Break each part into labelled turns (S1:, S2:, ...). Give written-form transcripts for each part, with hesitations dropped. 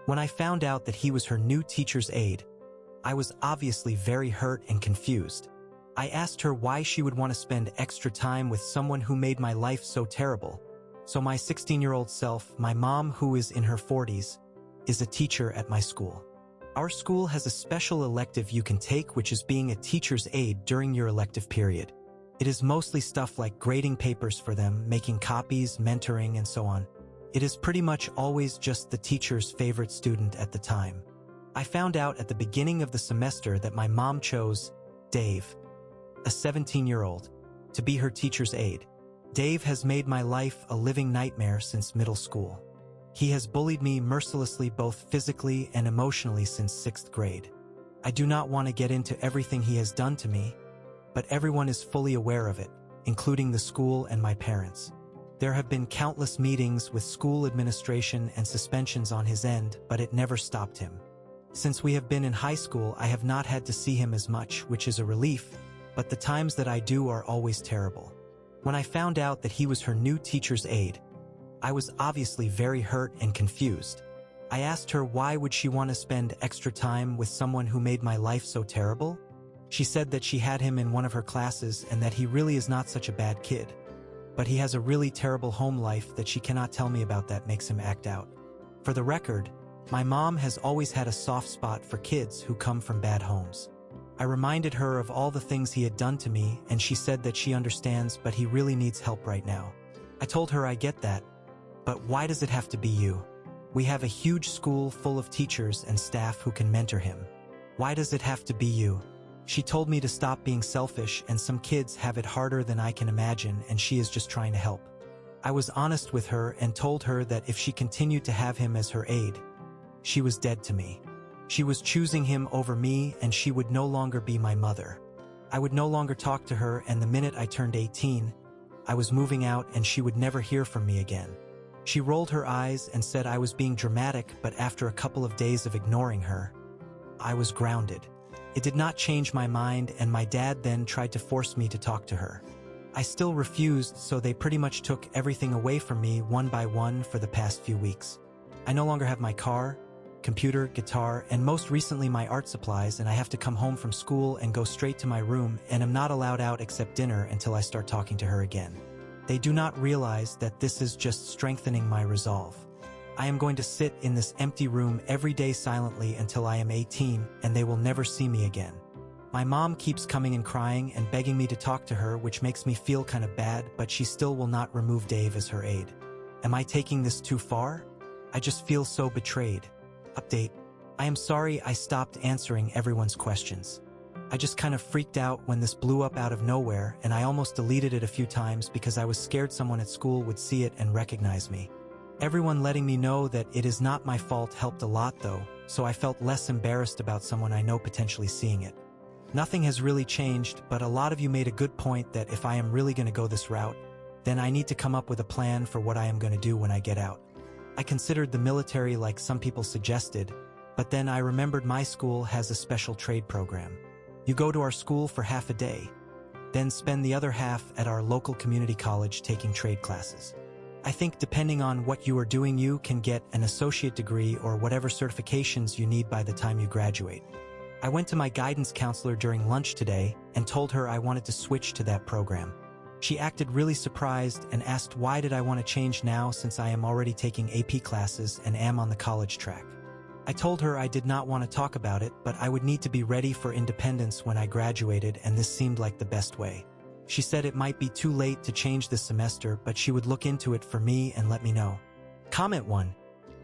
S1: When I found out that he was her new teacher's aide, I was obviously very hurt and confused. I asked her why she would want to spend extra time with someone who made my life so terrible. So my 16-year-old self, my mom who is in her 40s, is a teacher at my school. Our school has a special elective you can take, which is being a teacher's aide during your elective period. It is mostly stuff like grading papers for them, making copies, mentoring, and so on. It is pretty much always just the teacher's favorite student at the time. I found out at the beginning of the semester that my mom chose Dave, a 17-year-old, to be her teacher's aide. Dave has made my life a living nightmare since middle school. He has bullied me mercilessly both physically and emotionally since 6th grade. I do not want to get into everything he has done to me, but everyone is fully aware of it, including the school and my parents. There have been countless meetings with school administration and suspensions on his end, but it never stopped him. Since we have been in high school, I have not had to see him as much, which is a relief, but the times that I do are always terrible. When I found out that he was her new teacher's aide, I was obviously very hurt and confused. I asked her why would she want to spend extra time with someone who made my life so terrible? She said that she had him in one of her classes and that he really is not such a bad kid. But he has a really terrible home life that she cannot tell me about that makes him act out. For the record, my mom has always had a soft spot for kids who come from bad homes. I reminded her of all the things he had done to me, and she said that she understands, but he really needs help right now. I told her I get that, but why does it have to be you? We have a huge school full of teachers and staff who can mentor him. Why does it have to be you? She told me to stop being selfish, and some kids have it harder than I can imagine, and she is just trying to help. I was honest with her and told her that if she continued to have him as her aide, she was dead to me. She was choosing him over me, and she would no longer be my mother. I would no longer talk to her, and the minute I turned 18, I was moving out and she would never hear from me again. She rolled her eyes and said I was being dramatic, but after a couple of days of ignoring her, I was grounded. It did not change my mind, and my dad then tried to force me to talk to her. I still refused, so they pretty much took everything away from me one by one for the past few weeks. I no longer have my car, computer, guitar, and most recently my art supplies, and I have to come home from school and go straight to my room, and am not allowed out except dinner until I start talking to her again. They do not realize that this is just strengthening my resolve. I am going to sit in this empty room every day silently until I am 18, and they will never see me again. My mom keeps coming and crying and begging me to talk to her, which makes me feel kind of bad, but she still will not remove Dave as her aide. Am I taking this too far? I just feel so betrayed. Update. I am sorry I stopped answering everyone's questions. I just kind of freaked out when this blew up out of nowhere, and I almost deleted it a few times because I was scared someone at school would see it and recognize me. Everyone letting me know that it is not my fault helped a lot though, so I felt less embarrassed about someone I know potentially seeing it. Nothing has really changed, but a lot of you made a good point that if I am really going to go this route, then I need to come up with a plan for what I am going to do when I get out. I considered the military like some people suggested, but then I remembered my school has a special trade program. You go to our school for half a day, then spend the other half at our local community college taking trade classes. I think depending on what you are doing, you can get an associate degree or whatever certifications you need by the time you graduate. I went to my guidance counselor during lunch today and told her I wanted to switch to that program. She acted really surprised and asked why did I want to change now since I am already taking AP classes and am on the college track. I told her I did not want to talk about it, but I would need to be ready for independence when I graduated, and this seemed like the best way. She said it might be too late to change this semester, but she would look into it for me and let me know. Comment 1.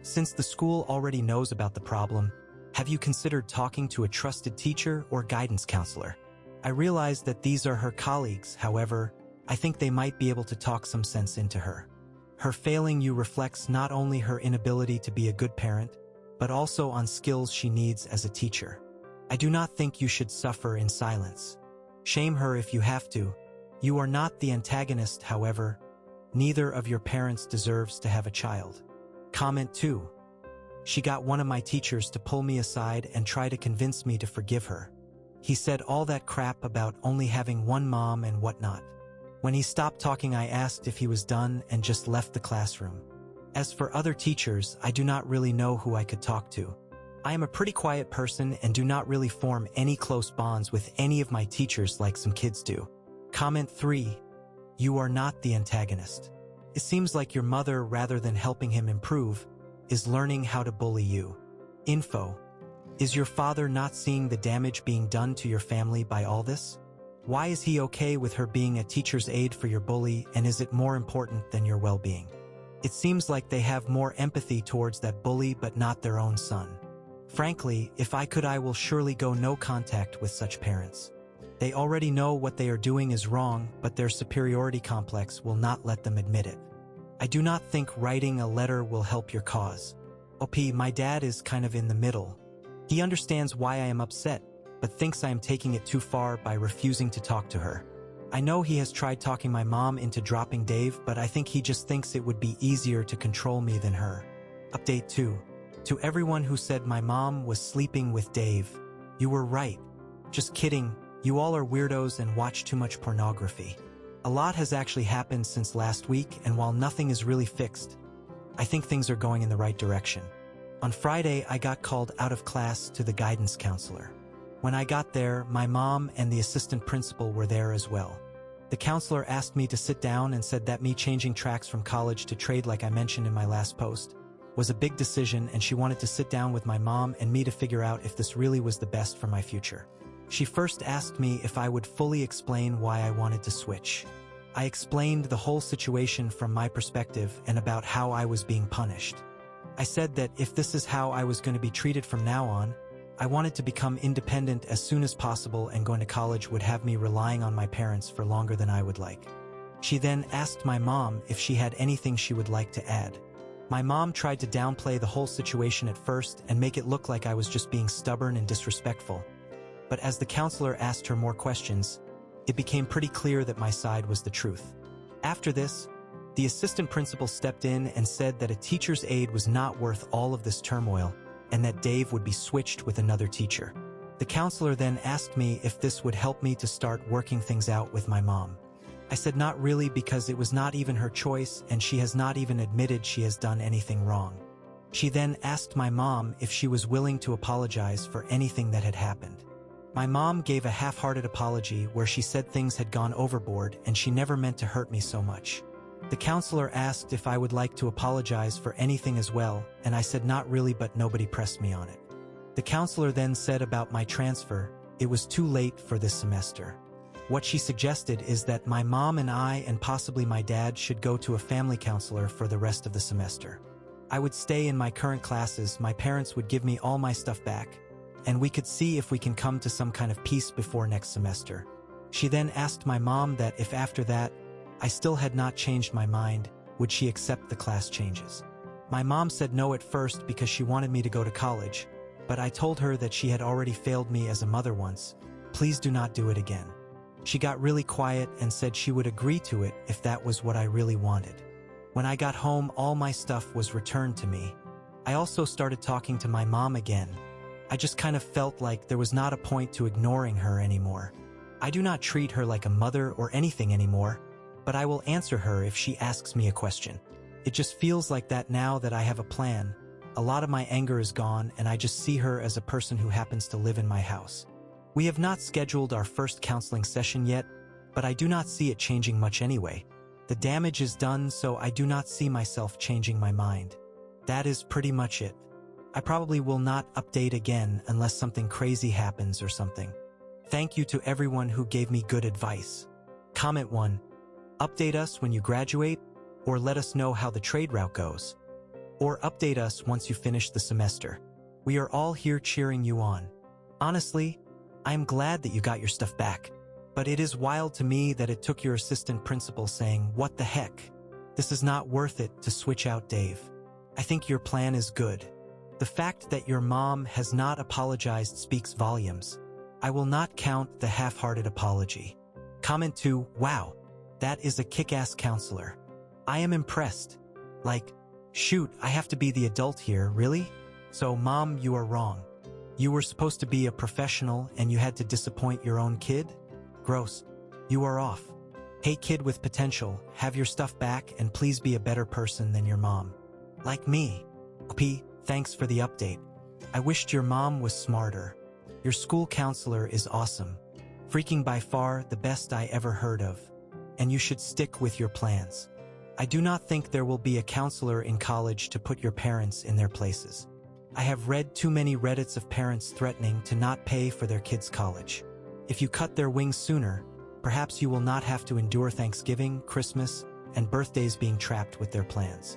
S1: Since the school already knows about the problem, have you considered talking to a trusted teacher or guidance counselor? I realize that these are her colleagues, however, I think they might be able to talk some sense into her. Her failing you reflects not only her inability to be a good parent, but also on skills she needs as a teacher. I do not think you should suffer in silence. Shame her if you have to. You are not the antagonist, however. Neither of your parents deserves to have a child. Comment 2. She got one of my teachers to pull me aside and try to convince me to forgive her. He said all that crap about only having one mom and whatnot. When he stopped talking, I asked if he was done and just left the classroom. As for other teachers, I do not really know who I could talk to. I am a pretty quiet person and do not really form any close bonds with any of my teachers like some kids do. Comment 3. You are not the antagonist. It seems like your mother, rather than helping him improve, is learning how to bully you. Info. Is your father not seeing the damage being done to your family by all this? Why is he okay with her being a teacher's aide for your bully, and is it more important than your well-being? It seems like they have more empathy towards that bully but not their own son. Frankly, if I could, I will surely go no contact with such parents. They already know what they are doing is wrong, but their superiority complex will not let them admit it. I do not think writing a letter will help your cause. OP, my dad is kind of in the middle. He understands why I am upset, but thinks I am taking it too far by refusing to talk to her. I know he has tried talking my mom into dropping Dave, but I think he just thinks it would be easier to control me than her. Update 2. To everyone who said my mom was sleeping with Dave, you were right. Just kidding, you all are weirdos and watch too much pornography. A lot has actually happened since last week, and while nothing is really fixed, I think things are going in the right direction. On Friday, I got called out of class to the guidance counselor. When I got there, my mom and the assistant principal were there as well. The counselor asked me to sit down and said that me changing tracks from college to trade, like I mentioned in my last post, was a big decision, and she wanted to sit down with my mom and me to figure out if this really was the best for my future. She first asked me if I would fully explain why I wanted to switch. I explained the whole situation from my perspective and about how I was being punished. I said that if this is how I was going to be treated from now on, I wanted to become independent as soon as possible, and going to college would have me relying on my parents for longer than I would like. She then asked my mom if she had anything she would like to add. My mom tried to downplay the whole situation at first and make it look like I was just being stubborn and disrespectful. But as the counselor asked her more questions, it became pretty clear that my side was the truth. After this, the assistant principal stepped in and said that a teacher's aide was not worth all of this turmoil, and that Dave would be switched with another teacher. The counselor then asked me if this would help me to start working things out with my mom. I said not really, because it was not even her choice and she has not even admitted she has done anything wrong. She then asked my mom if she was willing to apologize for anything that had happened. My mom gave a half-hearted apology where she said things had gone overboard and she never meant to hurt me so much. The counselor asked if I would like to apologize for anything as well, and I said not really, but nobody pressed me on it. The counselor then said about my transfer, it was too late for this semester. What she suggested is that my mom and I and possibly my dad should go to a family counselor for the rest of the semester. I would stay in my current classes, my parents would give me all my stuff back, and we could see if we can come to some kind of peace before next semester. She then asked my mom that if after that I still had not changed my mind, would she accept the class changes. My mom said no at first because she wanted me to go to college, but I told her that she had already failed me as a mother once. Please do not do it again. She got really quiet and said she would agree to it if that was what I really wanted. When I got home, all my stuff was returned to me. I also started talking to my mom again. I just kind of felt like there was not a point to ignoring her anymore. I do not treat her like a mother or anything anymore, but I will answer her if she asks me a question. It just feels like that now that I have a plan. A lot of my anger is gone, and I just see her as a person who happens to live in my house. We have not scheduled our first counseling session yet, but I do not see it changing much anyway. The damage is done, so I do not see myself changing my mind. That is pretty much it. I probably will not update again unless something crazy happens or something. Thank you to everyone who gave me good advice. Comment 1. Update us when you graduate, or let us know how the trade route goes. Or update us once you finish the semester. We are all here cheering you on. Honestly, I am glad that you got your stuff back, but it is wild to me that it took your assistant principal saying, "What the heck? This is not worth it," to switch out Dave. I think your plan is good. The fact that your mom has not apologized speaks volumes. I will not count the half-hearted apology. Comment 2, wow, that is a kick-ass counselor. I am impressed. Like, shoot, I have to be the adult here, really? So, Mom, you are wrong. You were supposed to be a professional and you had to disappoint your own kid? Gross. You are off. Hey kid with potential, have your stuff back and please be a better person than your mom. Like me. P, thanks for the update. I wished your mom was smarter. Your school counselor is awesome. Freaking by far the best I ever heard of. And you should stick with your plans. I do not think there will be a counselor in college to put your parents in their places. I have read too many Reddits of parents threatening to not pay for their kids' college. If you cut their wings sooner, perhaps you will not have to endure Thanksgiving, Christmas, and birthdays being trapped with their plans.